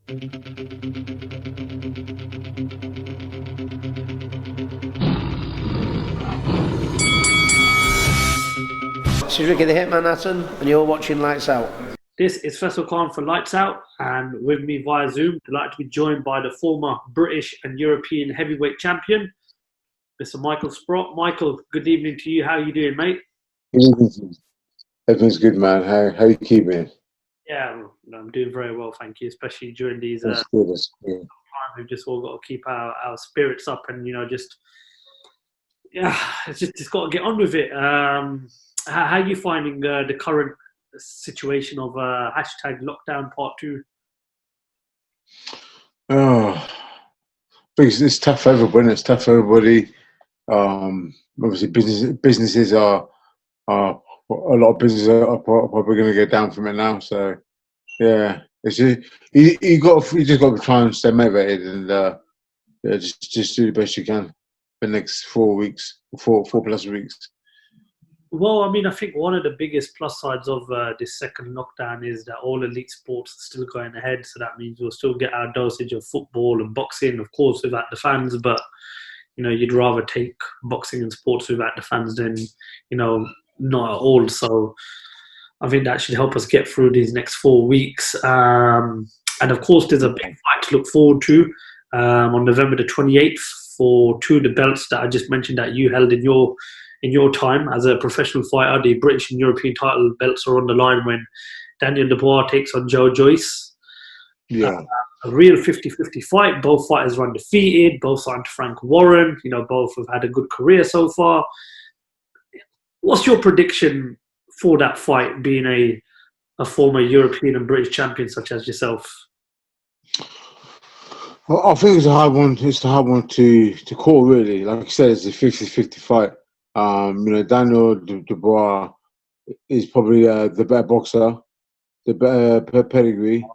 This is Ricky the Hitman Hatton, and you're watching Lights Out. This is Faisal Khan for Lights Out, and with me via Zoom, delighted to be joined by the former British and European heavyweight champion, Mr. Michael Sprott. Michael, good evening to you. How are you doing, mate? Everything's good, man. How you keeping? Yeah, I'm doing very well, thank you. Especially during these That's good. times, we've just all got to keep our spirits up, and it's got to get on with it. How are you finding the current situation of hashtag lockdown part 2? Oh, because it's tough for everybody. It's tough for everybody. Obviously, businesses are a lot of businesses are probably going to go down from it now. So, yeah, it's just, you just got to try and stay motivated and just do the best you can for the next 4 weeks, 4+ weeks. Well, I mean, I think one of the biggest plus sides of this second lockdown is that all elite sports are still going ahead. So that means we'll still get our dosage of football and boxing, of course, without the fans. But, you'd rather take boxing and sports without the fans than, not at all. So I think that should help us get through these next 4 weeks. And, of course, there's a big fight to look forward to on November the 28th for 2 of the belts that I just mentioned that you held in your time as a professional fighter. The British and European title belts are on the line when Daniel Dubois takes on DeBoer Joyce. Yeah. A real 50-50 fight. Both fighters are undefeated. Both signed to Frank Warren. Both have had a good career so far. What's your prediction for that fight, being a former European and British champion such as yourself? Well, I think it's a hard one. It's a hard one to call, really. Like I said, it's a 50-50 fight. Daniel Dubois is probably the better boxer, the better pedigree,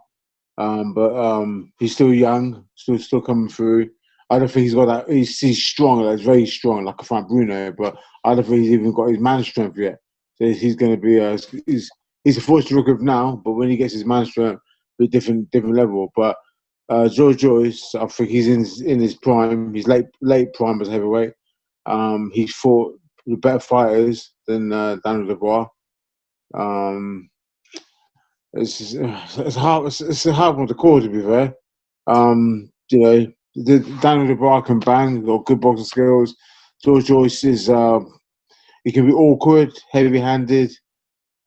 but he's still young, still coming through. I don't think he's got that. He's strong, he's very strong, like a Frank Bruno, but I don't think he's even got his man strength yet. So he's going to be he's a force to record now, but when he gets his man strength, be different level. But DeBoer Joyce, I think he's in his prime. He's late prime as heavyweight. He's fought with better fighters than Daniel Dubois. It's a hard one to call, to be fair. Daniel Dubois can bang, he's got good boxing skills. DeBoer Joyce is he can be awkward, heavy-handed,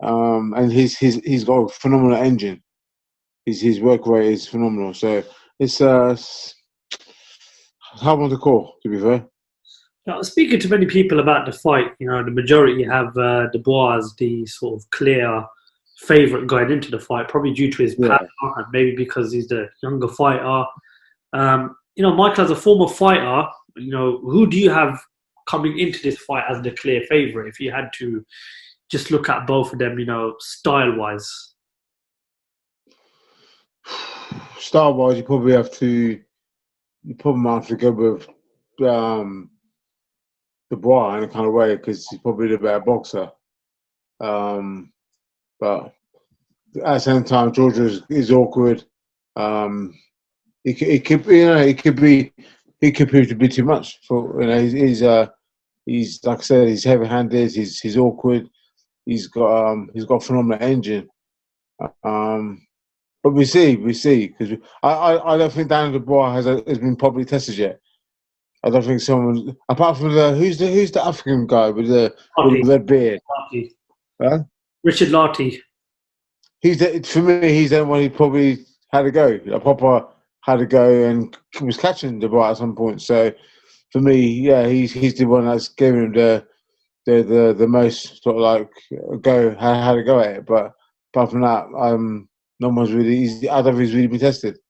and he's got a phenomenal engine. His work rate is phenomenal. So it's a hard one to call, to be fair. Now, speaking to many people about the fight, the majority have Dubois as the sort of clear favourite going into the fight, probably due to his power and maybe because he's the younger fighter. Michael, as a former fighter, who do you have coming into this fight as the clear favourite if you had to just look at both of them, style-wise? Style-wise, you probably might have to go with Dubois in a kind of way because he's probably the better boxer. But at the same time, Georgia is awkward. He could prove to be too much. For he's like I said, he's heavy-handed. He's awkward. He's got a phenomenal engine. But we see because I don't think Daniel Dubois has been properly tested yet. I don't think someone apart from who's the African guy with the red beard. Huh? Richard Lartey. For me, he's the one who probably had to go. Proper had to go and was catching Dubois at some point. So for me, yeah, he's the one that's giving him the most sort of like how to go at it. But apart from that, no one's really. I don't think he's really been tested.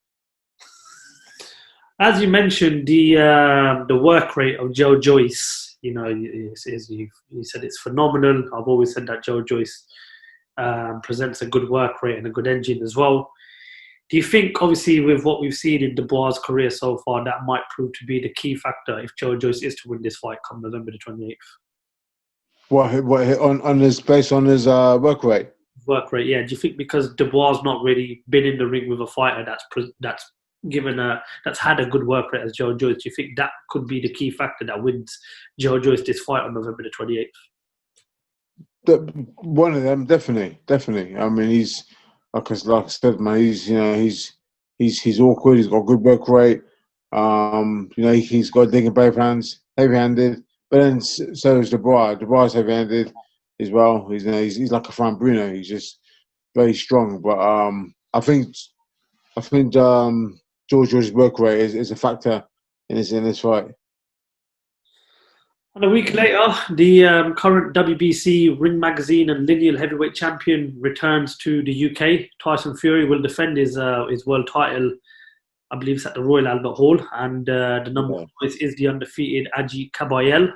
As you mentioned, the work rate of DeBoer Joyce, you said it's phenomenal. I've always said that DeBoer Joyce presents a good work rate and a good engine as well. Do you think, obviously, with what we've seen in Dubois' career so far, that might prove to be the key factor if DeBoer Joyce is to win this fight come November the 28th? What on his based on his work rate? Work rate, yeah. Do you think because Dubois not really been in the ring with a fighter that's that's had a good work rate as Joe Joyce? Do you think that could be the key factor that wins Joe Joyce this fight on November the 28th? One of them, definitely. I mean, he's like I said, man. He's awkward. He's got good work rate. He's got digging both hands, heavy-handed. But then so is Dubois. Dubois is heavy-handed as well. He's like a Fran Bruno. He's just very strong. But I think George's work rate is a factor in this fight. And a week later, the current WBC Ring Magazine and lineal heavyweight champion returns to the UK. Tyson Fury will defend his world title, I believe it's at the Royal Albert Hall, and the number one choice is the undefeated Aji Kabayel.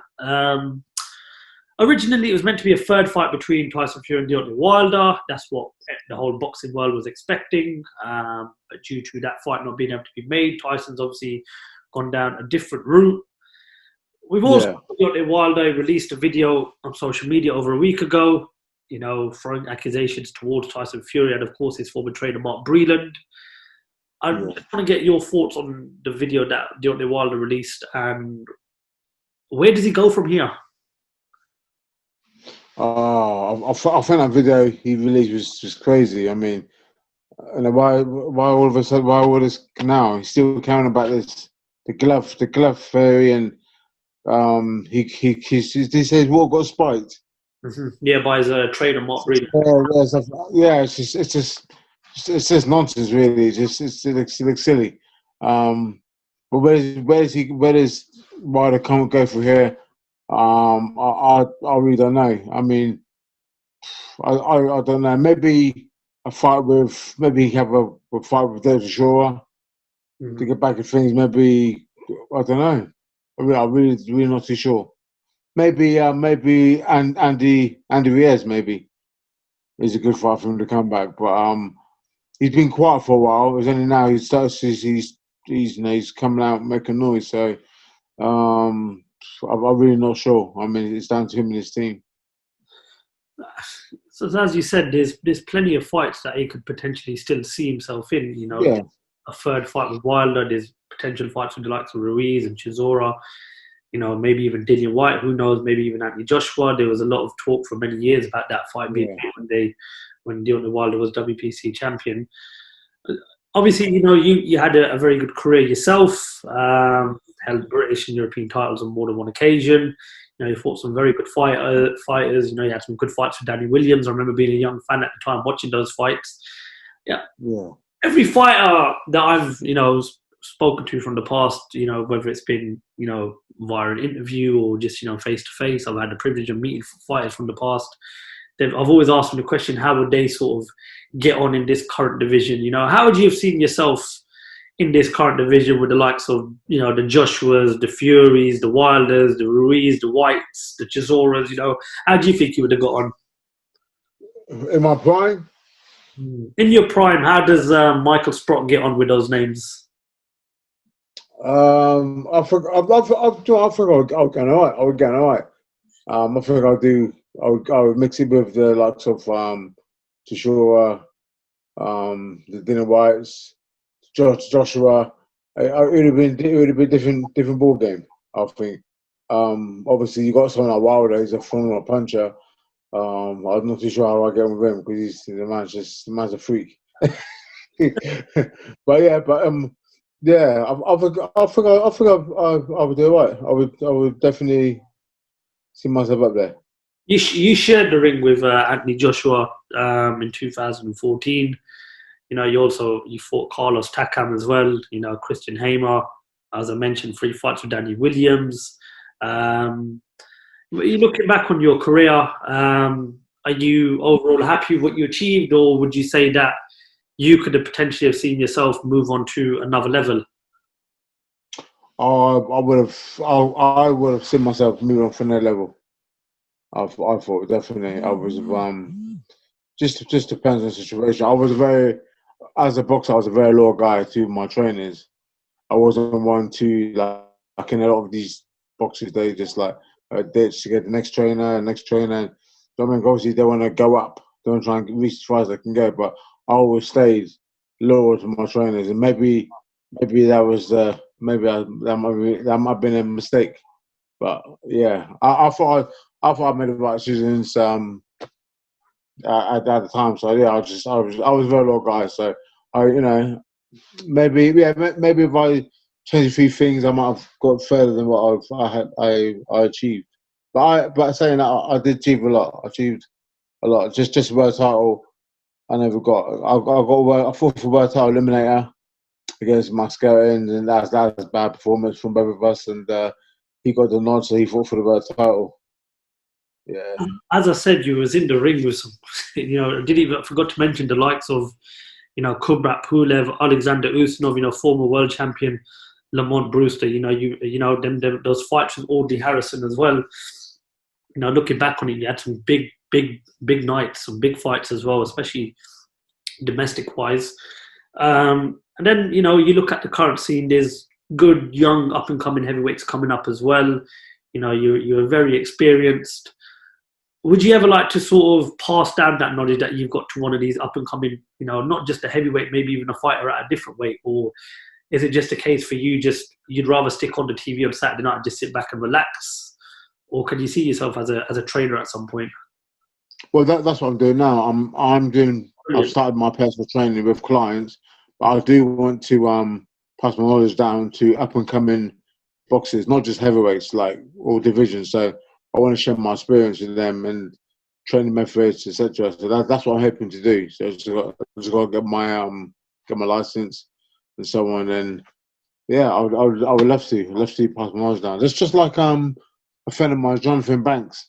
Originally, it was meant to be a third fight between Tyson Fury and Deontay Wilder. That's what the whole boxing world was expecting. But due to that fight not being able to be made, Tyson's obviously gone down a different route. We've also Deontay Wilder released a video on social media over a week ago, throwing accusations towards Tyson Fury and, of course, his former trainer, Mark Breland. I just want to get your thoughts on the video that Deontay Wilder released, and where does he go from here? I think that video he released was just crazy. I mean, and why all of a sudden, why all this now? He's still caring about this, the glove theory, and he says what got spiked. Mm-hmm. Yeah, by his trainer Mark Breland. It's just nonsense, really. It looks silly. But where does Wilder go through here? I really don't know. I mean, I don't know. Maybe a fight with a fight with Dubois to get back at things. Maybe I don't know. I'm really not too sure. Maybe Andy Ruiz maybe is a good fight for him to come back. But he's been quiet for a while. It's only now he's coming out making noise. So I'm really not sure. I mean, it's down to him and his team. So as you said, there's plenty of fights that he could potentially still see himself in. A third fight with Wilder. There's potential fights with the likes of Ruiz and Chisora. Maybe even Dillian Whyte. Who knows? Maybe even Anthony Joshua. There was a lot of talk for many years about that fight being when Deontay Wilder was WBC champion. Obviously, you had a very good career yourself. Held British and European titles on more than one occasion. You fought some very good fighters. You had some good fights with Danny Williams. I remember being a young fan at the time watching those fights. Yeah. Every fighter that I've spoken to from the past, whether it's been via an interview or just face to face, I've had the privilege of meeting fighters from the past. I've always asked them the question: how would they sort of get on in this current division? How would you have seen yourself in this current division with the likes of the Joshuas, the Furies, the Wilders, the Ruiz, the Whytes, the Chisoras? How do you think you would have got on? In my prime? In your prime, how does Michael Sprott get on with those names? I think I'll get all right. I would get all right. I think I would mix it with the likes of Chisora, the Dinner Whites, Joshua. It would have been different ball game. I think. Obviously, you got someone like Wilder. He's a phenomenal puncher. I'm not too sure how I get on with him because the man's a freak. But yeah, I think I would do right. I would definitely see myself up there. You shared the ring with Anthony Joshua in 2014. You fought Carlos Takam as well. Christian Hamer, as I mentioned, 3 fights with Danny Williams. You're looking back on your career. Are you overall happy with what you achieved, or would you say that you could have potentially have seen yourself move on to another level? I would have seen myself moving on from that level. I thought definitely. I was just depends on the situation. As a boxer, I was a very loyal guy to my trainers. I wasn't one to like in a lot of these boxers. They just ditch to get the next trainer. I mean, obviously they want to go up. don't try and reach as far as I can go. But I always stayed loyal to my trainers, and maybe that was that might have been a mistake. But yeah, I thought I made the right decisions at the time. So yeah, I was a very loyal guy. So maybe if I changed a few things, I might have got further than what I achieved. But saying that, I did achieve a lot. I achieved a lot. Just a world title. I never got. I fought for world title eliminator against my skeletons, and that was bad performance from both of us. And he got the nod, so he fought for the world title. Yeah. As I said, you was in the ring with some, I forgot to mention the likes of, Kubrat Pulev, Alexander Usnov, former world champion, Lamont Brewster. Those fights with Audley Harrison as well. Looking back on it, you had some big nights, some big fights as well, especially domestic wise. And then you look at the current scene. There's good young up and coming heavyweights coming up as well. You're very experienced. Would you ever like to sort of pass down that knowledge that you've got to one of these up and coming, not just a heavyweight, maybe even a fighter at a different weight? Or is it just a case for you'd rather stick on the TV on Saturday night and just sit back and relax? Or can you see yourself as a trainer at some point? Well, that's what I'm doing now. I've started my personal training with clients, but I do want to pass my knowledge down to up and coming boxers, not just heavyweights, like all divisions. So I want to share my experience with them and training methods, etc. So that's what I'm hoping to do. So I just got to get my license and so on. And yeah, I would love to pass my knowledge down. It's just like a friend of mine, Jonathan Banks.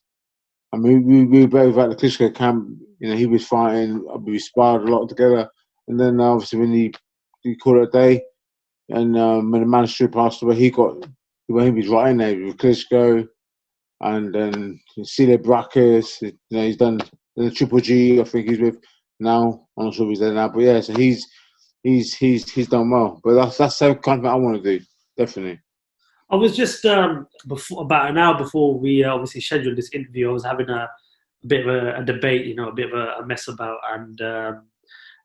I mean, we were both at the Klitschko camp. He was fighting. We sparred a lot together. And then obviously when he called it a day, and when the manager passed away, he was right in there with Klitschko. And then Celia Brackus, he's done the Triple G. I think he's with now. I'm not sure if he's there now, but yeah, so he's done well. But that's the kind of thing I want to do, definitely. I was just about an hour before we obviously scheduled this interview. I was having a bit of a debate, a bit of a mess about, and I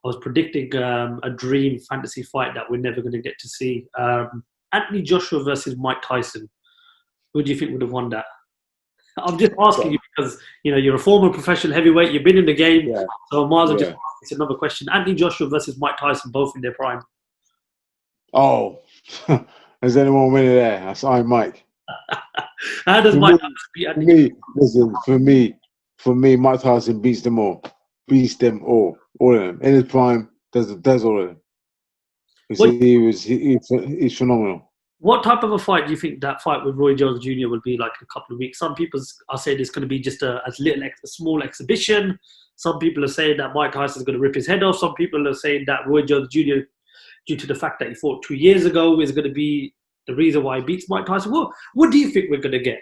was predicting a dream fantasy fight that we're never going to get to see. Anthony Joshua versus Mike Tyson. Who do you think would have won that? I'm just asking you because you're a former professional heavyweight. You've been in the game, so I might as well just ask this another question. Anthony Joshua versus Mike Tyson, both in their prime. Oh, has anyone winning there? That's Mike. How does Mike Tyson beat Anthony? For me, Mike Tyson beats them all. All of them in his prime. Does all of them. He's phenomenal. What type of a fight do you think that fight with Roy Jones Jr. will be like in a couple of weeks? Some people are saying it's going to be just a small exhibition. Some people are saying that Mike Tyson is going to rip his head off. Some people are saying that Roy Jones Jr., due to the fact that he fought 2 years ago, is going to be the reason why he beats Mike Tyson. What do you think we're going to get?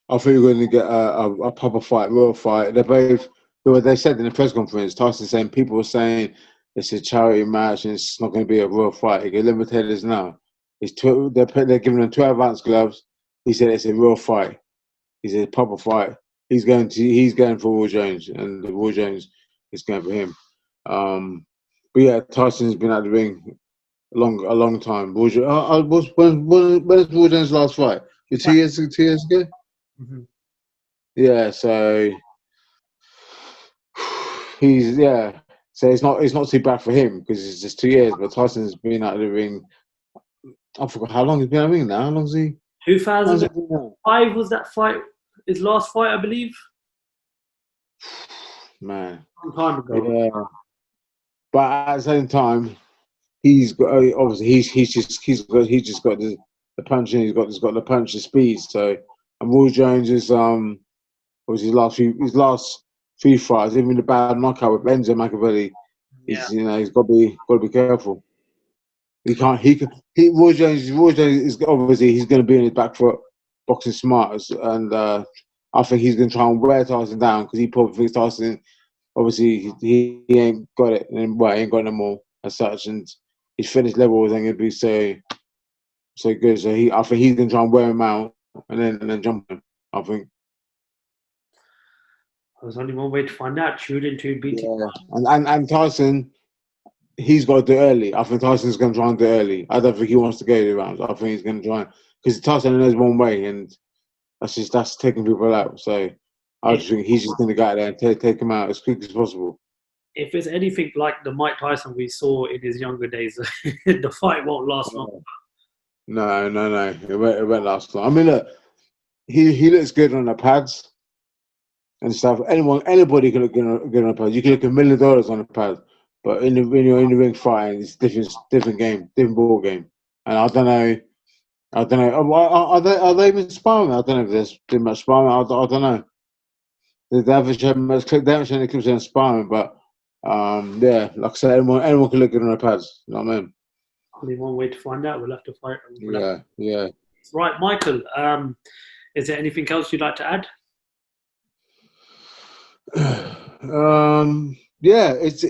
I think we're going to get a proper fight, real fight. They said in the press conference, Tyson saying people were saying it's a charity match and it's not going to be a real fight. He can limited this now. They're giving him 12 ounce gloves. He said it's a real fight. He said a proper fight. He's going for Roy Jones, and Roy Jones is going for him. But yeah, Tyson's been at the ring a long time. When was Roy Jones' last fight? 2 years ago. Mm-hmm. Yeah, so So it's not too bad for him because it's just 2 years. But Tyson's been out of the ring. I forgot how long he's been out of the ring now. How long is he? 2005 was that fight. His last fight, I believe. Man, a long time ago. Yeah, but at the same time, he's got obviously he's just got the punch and he's got the punch and speed. So and Roy Jones is was his last few fights, even the bad knockout with Enzo Machiavelli. He's got to be careful. Roy Jones is obviously he's going to be in his back foot, boxing smart, and I think he's going to try and wear Tyson down because he probably thinks Tyson, obviously he ain't got it, and he ain't got no more as such, and his fitness level ain't going to be so good. So I think he's going to try and wear him out and then jump him. I think. There's only one way to find out. Tune into BT. Yeah. And Tyson, he's got to do it early. I think Tyson's going to try and do it early. I don't think he wants to go the rounds. I think he's going to try because Tyson knows one way, and that's taking people out. So I just think he's just going to go out there and take him out as quick as possible. If it's anything like the Mike Tyson we saw in his younger days, the fight won't last long. No. It won't last long. I mean, look, he looks good on the pads and stuff. Anybody can look good on the pads. You can look $1 million on the pads, but when you're in the ring fighting, it's different game, different ball game. And I don't know. Are they even sparring? I don't know if there's too much sparring. I don't know. They haven't shown any clips of sparring, but yeah, like I said, anyone can look good on the pads. You know what I mean? Only one way to find out. We'll have to fight. Yeah. Right, Michael. Is there anything else you'd like to add? Yeah, it's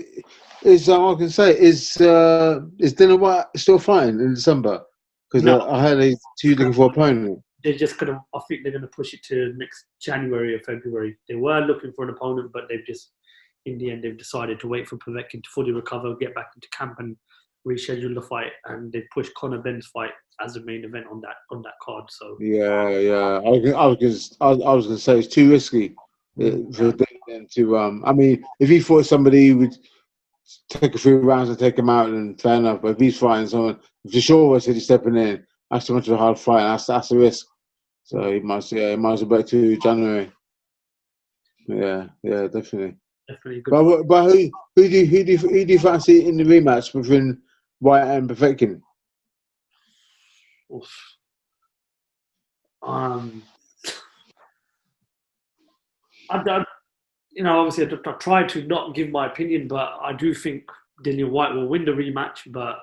I can say is Dylan Whyte still fighting in December? Because No. I heard he's looking for an opponent. They're just gonna. I think they're gonna push it to next January or February. They were looking for an opponent, but they've just, in the end, they've decided to wait for Povetkin to fully recover, get back into camp, and reschedule the fight. And they pushed Conor Benn's fight as the main event on that card. So Yeah. I was gonna say it's too risky for Dylan to. I mean, if he fought somebody who would take a few rounds and take him out, then fair enough. But if he's fighting someone, if Joshua said he's stepping in, that's too much of a hard fight. That's a risk. So he might as well back to January. Yeah, definitely. Definitely good. But who do you fancy in the rematch between Whyte and Povetkin? Obviously, I try to not give my opinion, but I do think Dillian Whyte will win the rematch. But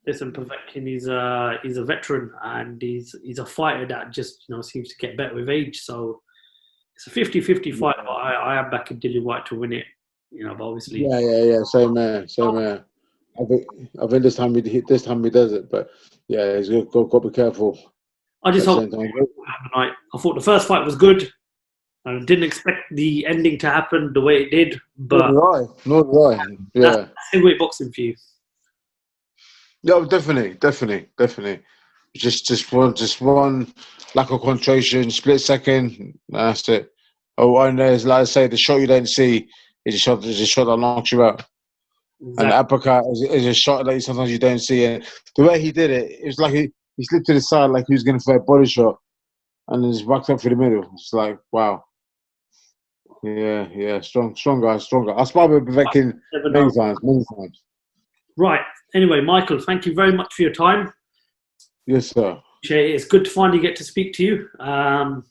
listen, Povetkin, he's a veteran, and he's a fighter that just seems to get better with age. So it's a 50-50 fight. But I am backing Dillian Whyte to win it. But obviously, Yeah. Same here. I think this time he does it, but yeah, he's got to be careful. I just hope tonight. I thought the first fight was good. I didn't expect the ending to happen the way it did, but Nor do I. Yeah, that's heavyweight boxing for you. Yeah, definitely. Just one lack of concentration, split second. That's it. Oh, and there's, like I say, the shot you don't see is a shot that knocks you out. Exactly. And the uppercut is a shot that sometimes you don't see. And the way he did it, it was like he slipped to the side like he was going to throw a body shot, and then just backed up for the middle. It's like, wow. Yeah, strong guy. I sparred with Povetkin many times. Right. Anyway, Michael, thank you very much for your time. Yes, sir. It's good to finally get to speak to you. And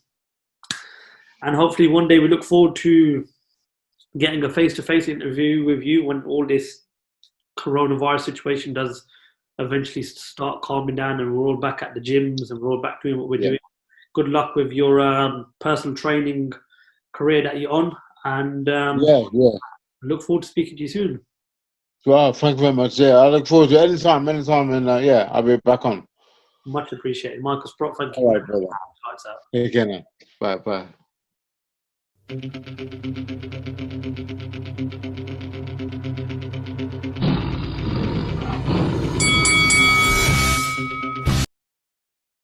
hopefully one day we look forward to getting a face-to-face interview with you when all this coronavirus situation does eventually start calming down and we're all back at the gyms and we're all back doing what we're doing. Good luck with your personal training career that you're on, and look forward to speaking to you soon. Well, thank you very much. Yeah, I look forward to it anytime, and I'll be back on. Much appreciated. Michael Sprott, thank you. All right, brother. Take care now. Bye.